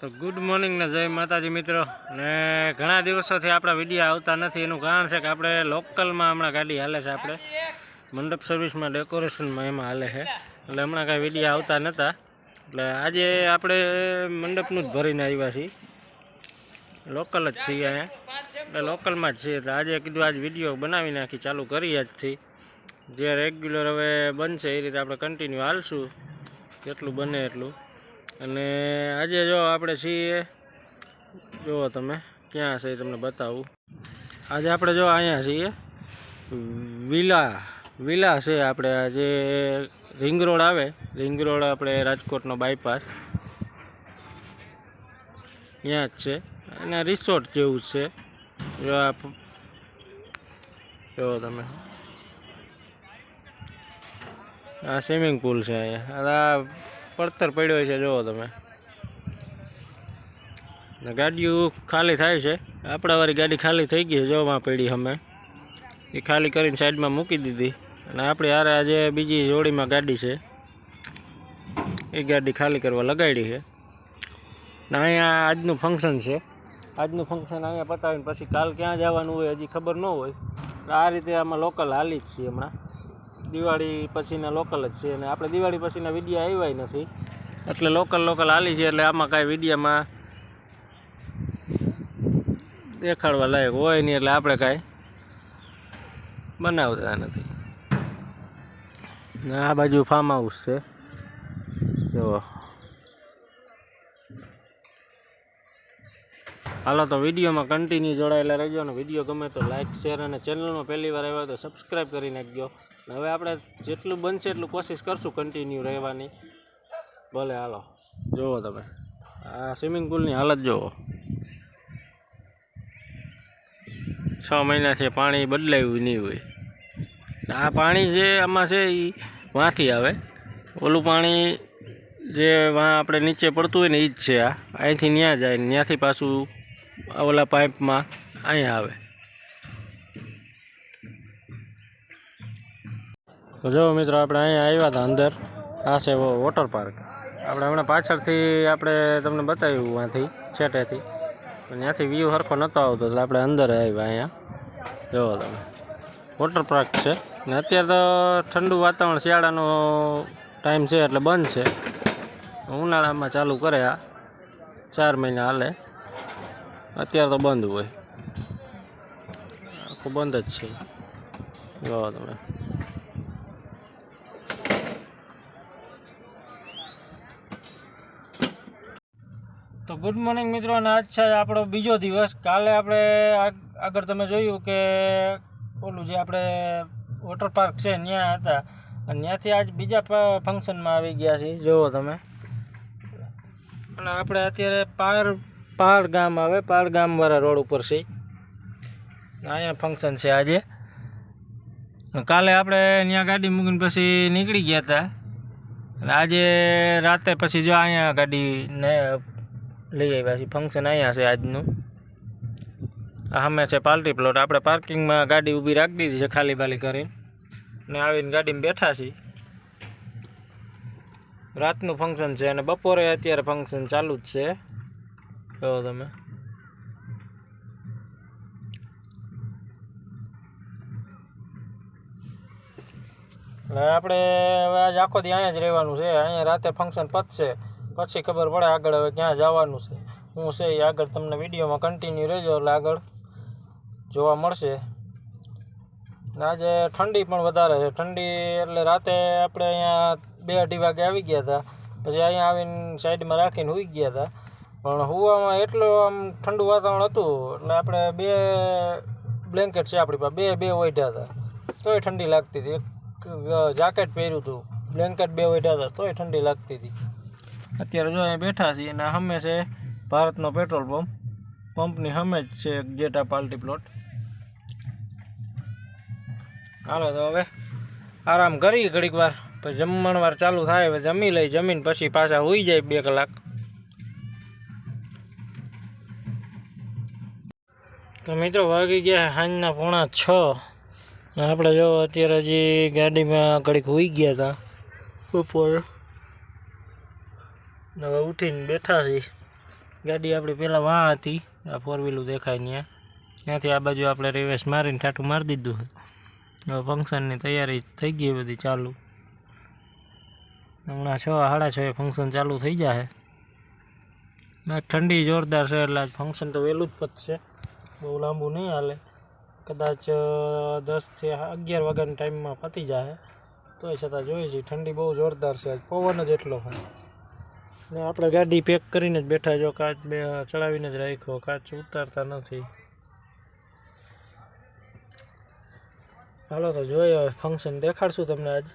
તો good morning ને જય માતાજી મિત્રો ને ઘણા દિવસોથી આપણા વિડીયો આવતા નથી એનું કારણ છે કે આપણે લોકલમાં હમણાં ગાડી હાલે છે આપણે મંડપ સર્વિસમાં ડેકોરેશનમાં એમાં હાલે છે એટલે હમણાં કાંઈ વિડીયો આવતા નહોતા એટલે આજે આપણે મંડપનું જ ભરીને આવ્યા છીએ લોકલ જ છીએ અહીંયા એટલે લોકલમાં જ છીએ એટલે આજે કીધું આજ વિડીયો બનાવી નાખી ચાલુ કરી આજથી જે રેગ્યુલર હવે બનશે એ રીતે આપણે કન્ટિન્યુ હાલશું કેટલું બને એટલું અને આજે જો આપણે છીએ જુઓ તમે ક્યાં છે તમને બતાવું આજે આપણે જો અહીંયા છીએ વિલા છે આપણે જે રિંગ રોડ આવે રિંગ રોડ આપણે રાજકોટનો બાયપાસ ત્યાં જ છે અને રિસોર્ટ જેવું જ છે જો તમે આ સ્વિમિંગ પુલ છે અહીંયા પડતર પડ્યો છે જુઓ તમે ગાડીઓ ખાલી થાય છે આપણાવાળી ગાડી ખાલી થઈ ગઈ છે જોવામાં પડી અમે એ ખાલી કરીને સાઈડમાં મૂકી દીધી અને આપણે યાર આજે બીજી જોડીમાં ગાડી છે એ ગાડી ખાલી કરવા લગાડી છે ને અહીંયા આજનું ફંક્શન છે આજનું ફંક્શન અહીંયા પતાવીને પછી કાલ ક્યાં જવાનું હોય હજી ખબર ન હોય આ રીતે આમાં લોકલ હાલી જ છીએ હમણાં દિવાળી પછીના લોકલ જ છે અને આપણે દિવાળી પછીના વિડીયો આવ્યા નથી એટલે લોકલ હાલી છે એટલે આમાં કાંઈ વિડીયોમાં દેખાડવા લાયક હોય નહીં એટલે આપણે કાંઈ બનાવતા નથી ને આ બાજુ ફાર્મ હાઉસ છે જો હાલો તો વિડીયોમાં કન્ટિન્યુ જોડાયેલા રહેજો અને વિડીયો ગમે તો લાઇક શેર અને ચેનલમાં પહેલી વાર આવ્યા તો સબસ્ક્રાઈબ કરી નાખજો હવે આપણે જેટલું બનશે એટલું કોશિશ કરશું કન્ટિન્યુ રહેવાની ભલે હાલો જુઓ તમે આ સ્વિમિંગ પુલની હાલત જુઓ 6 મહિનાથી પાણી બદલાયું નહીં હોય આ પાણી જે આમાં છે એ વાંથી આવે ઓલું પાણી જે વાં આપણે નીચે પડતું હોય ને એ જ છે આ અહીંથી ત્યાં જાય ને ત્યાંથી પાછું ઓલા પાઇપમાં અહીંયા આવે તો જો મિત્રો આપણે અહીંયા આવ્યા હતા અંદર આ છે વોટર પાર્ક આપણે હમણાં પાછળથી આપણે તમને બતાવ્યું ત્યાંથી છેટેથી ત્યાંથી વ્યૂ સરખો નહોતો આવતો એટલે આપણે અંદર આવ્યા અહીંયા જુઓ તમે વોટર પાર્ક છે ને અત્યારે તો ઠંડુ વાતાવરણ શિયાળાનો ટાઈમ છે એટલે બંધ છે ઉનાળામાં ચાલુ કરે આ 4 મહિના હાલે અત્યારે તો બંધ હોય આખું બંધ જ છે જુઓ તમે તો ગુડ મોર્નિંગ મિત્રો અને આજ છે આપણો બીજો દિવસ કાલે આપણે આગળ તમે જોયું કે ઓલું જે આપણે વોટર પાર્ક છે ત્યાં હતા અને ત્યાંથી આજ બીજા ફંક્શનમાં આવી ગયા છીએ જુઓ તમે અને આપણે અત્યારે પહાડ ગામ આવે પહાડ ગામવાળા રોડ ઉપર છે અહીંયા ફંક્શન છે આજે કાલે આપણે ત્યાં ગાડી મૂકીને પછી નીકળી ગયા હતા અને આજે રાતે પછી જો અહીંયા ગાડીને લઈ આવ્યા છીએ ફંક્શન અહીંયા છે આજનું આ અમે છે પાર્ટી પ્લોટ આપણે પાર્કિંગમાં ગાડી ઊભી રાખી દીધી છે ખાલી બાલી કરીને ને આવીને ગાડીમાં બેઠા છીએ રાતનું ફંક્શન છે અને બપોરે અત્યારે ફંક્શન ચાલુ જ છે જો તમે એટલે આપણે હવે આજ આખો દી અહીંયા જ રહેવાનું છે અહીંયા રાતે ફંક્શન પતશે પછી ખબર પડે આગળ હવે ક્યાં જવાનું છે શું છે એ આગળ તમને વિડીયોમાં કન્ટિન્યુ રહેજો એટલે આગળ જોવા મળશે આજે ઠંડી પણ વધારે છે ઠંડી એટલે રાતે આપણે અહીંયા 2-2:30 વાગે આવી ગયા હતા પછી અહીંયા આવીને સાઈડમાં રાખીને સૂઈ ગયા હતા પણ સૂવામાં એટલું આમ ઠંડુ વાતાવરણ હતું એટલે આપણે 2 બ્લેન્કેટ છે આપણી પાસે 2 ઓઢ્યા હતા તોય ઠંડી લાગતી હતી એક જાકેટ પહેર્યું હતું બ્લેન્કેટ 2 ઓઢ્યા હતા તોય ઠંડી લાગતી હતી અત્યારે જો અહીંયા બેઠા છીએ અને સામે છે ભારતનો પેટ્રોલ પંપની સામે જ છે જેટા પાર્ટી પ્લોટ હાલો તો હવે આરામ કરી ઘડીક વાર પછી જમણ વાર ચાલુ થાય હવે જમી લઈ જમીન પછી પાછા સૂઈ જાય 2 કલાક તો મિત્રો વાગી ગયા સાંજના 5:45 આપણે જો અત્યારે હજી ગાડીમાં ઘડીક સૂઈ ગયા હતા બપોરે હવે ઉઠીને બેઠા છીએ ગાડી આપણી પહેલાં વાં હતી, આ 4 વ્હીલું દેખાય ત્યાં, ત્યાંથી આ બાજુ આપણે રિવર્સ મારીને ઠાઠું મારી દીધું છે. હવે ફંક્શનની તૈયારી થઈ ગઈ બધી ચાલુ. હમણાં 6:30 ફંક્શન ચાલુ થઈ જાય. ઠંડી જોરદાર છે એટલે ફંક્શન તો વહેલું જ પતશે, બહુ લાંબુ નહીં હાલે. કદાચ 10 થી 11 વાગ્યાના ટાઈમમાં પતી જાય. તોય છતાં જોઈએ છીએ, ઠંડી બહુ જોરદાર છે, પવન જ એટલો હોય. ને આપણે ગાડી પેક કરીને જ બેઠા, જો કાચ ચડાવીને જ રાખ્યો, કાચ ઉતારતા નથી. હાલો તો જોઈએ, ફંક્શન દેખાડશું તમને આજ.